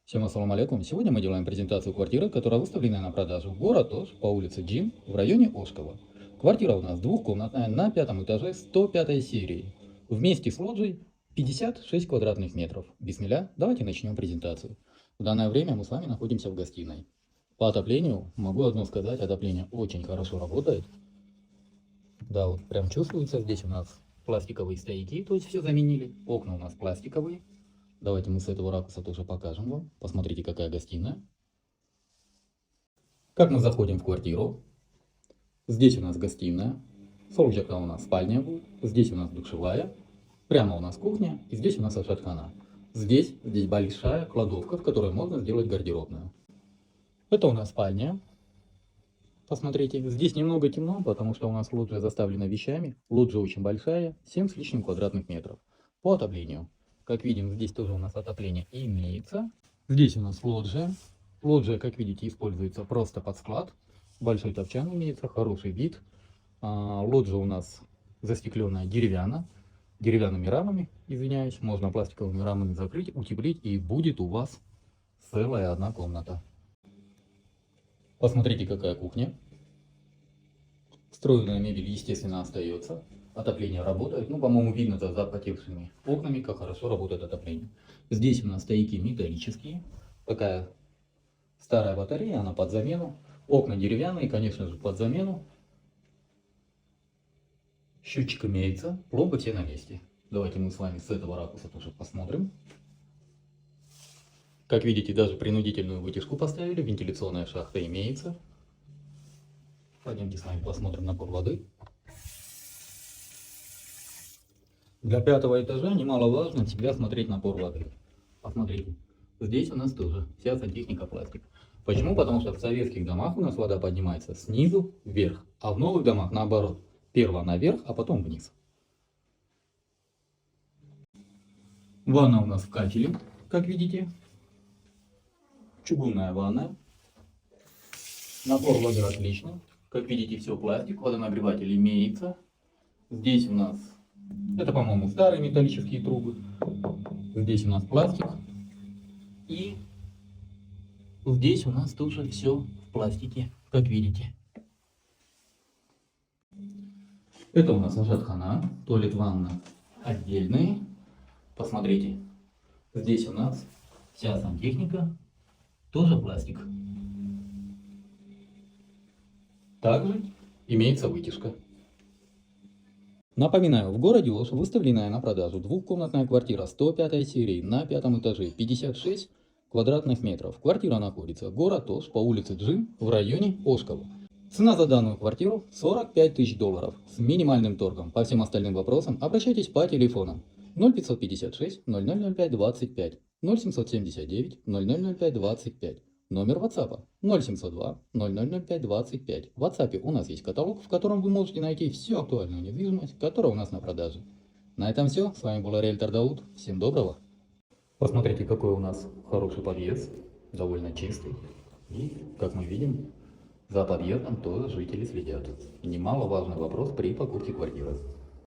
Всем ассаламу алейкум. Сегодня мы делаем презентацию квартиры, которая выставлена на продажу в город Ош по улице Джим в районе Ошкова. Квартира у нас двухкомнатная на пятом этаже 105 серии. Вместе с лоджией 56 квадратных метров. Бисмилля, давайте начнем презентацию. В данное время мы с вами находимся в гостиной. По отоплению могу одно сказать, отопление очень хорошо работает. Да, вот прям чувствуется, здесь у нас пластиковые стояки, то есть все заменили. Окна у нас пластиковые. Давайте мы с этого ракурса тоже покажем вам. Посмотрите, какая гостиная. Как мы заходим в квартиру. Здесь у нас гостиная. С окна у нас спальня будет. Здесь у нас душевая. Прямо у нас кухня. И здесь у нас ашатхана. Здесь большая кладовка, в которой можно сделать гардеробную. Это у нас спальня. Посмотрите, здесь немного темно, потому что у нас лоджия заставлена вещами. Лоджия очень большая, 7 с лишним квадратных метров. По отоплению. Как видим, здесь тоже у нас отопление имеется. Здесь у нас лоджия. Лоджия, как видите, используется просто под склад. Большой топчан имеется, хороший вид. Лоджия у нас застекленная деревянными рамами, извиняюсь. Можно пластиковыми рамами закрыть, утеплить, и будет у вас целая одна комната. Посмотрите, какая кухня. Встроенная мебель, естественно, остается. Отопление работает. Ну, по-моему, видно за запотевшими окнами, как хорошо работает отопление. Здесь у нас стояки металлические. Такая старая батарея, она под замену. Окна деревянные, конечно же, под замену. Счетчик имеется. Пломбы все на месте. Давайте мы с вами с этого ракурса тоже посмотрим. Как видите, даже принудительную вытяжку поставили. Вентиляционная шахта имеется. Пойдемте с вами посмотрим напор воды. Для пятого этажа немаловажно всегда смотреть напор воды. Посмотрите, здесь у нас тоже вся сантехника пластик. Почему? Потому что в советских домах у нас вода поднимается снизу вверх, а в новых домах наоборот. Сперва наверх, а потом вниз. Ванна у нас в кафеле, как видите. Чугунная ванна. Напор воды отличный. Как видите, все пластик, водонагреватель имеется. Здесь у нас, это, по-моему, старые металлические трубы. Здесь у нас пластик. И здесь у нас тоже все в пластике, как видите. Это у нас ашатхана, туалет, ванна отдельные. Посмотрите, здесь у нас вся сантехника, тоже пластик. Также имеется вытяжка. Напоминаю, в городе Ош выставленная на продажу двухкомнатная квартира 105 серии на пятом этаже, 56 квадратных метров. Квартира находится город Ош по улице Джим в районе Ошкова. Цена за данную квартиру 45 тысяч долларов с минимальным торгом. По всем остальным вопросам обращайтесь по телефонам 0556 0005 25 0779 0005 25. Номер WhatsApp 0702 0005 25. В WhatsApp у нас есть каталог, в котором вы можете найти всю актуальную недвижимость, которая у нас на продаже. На этом все. С вами был риэлтор Дауд. Всем доброго. Посмотрите, какой у нас хороший подъезд. Довольно чистый. И, как мы видим, за подъездом тоже жители следят. Немаловажный вопрос при покупке квартиры.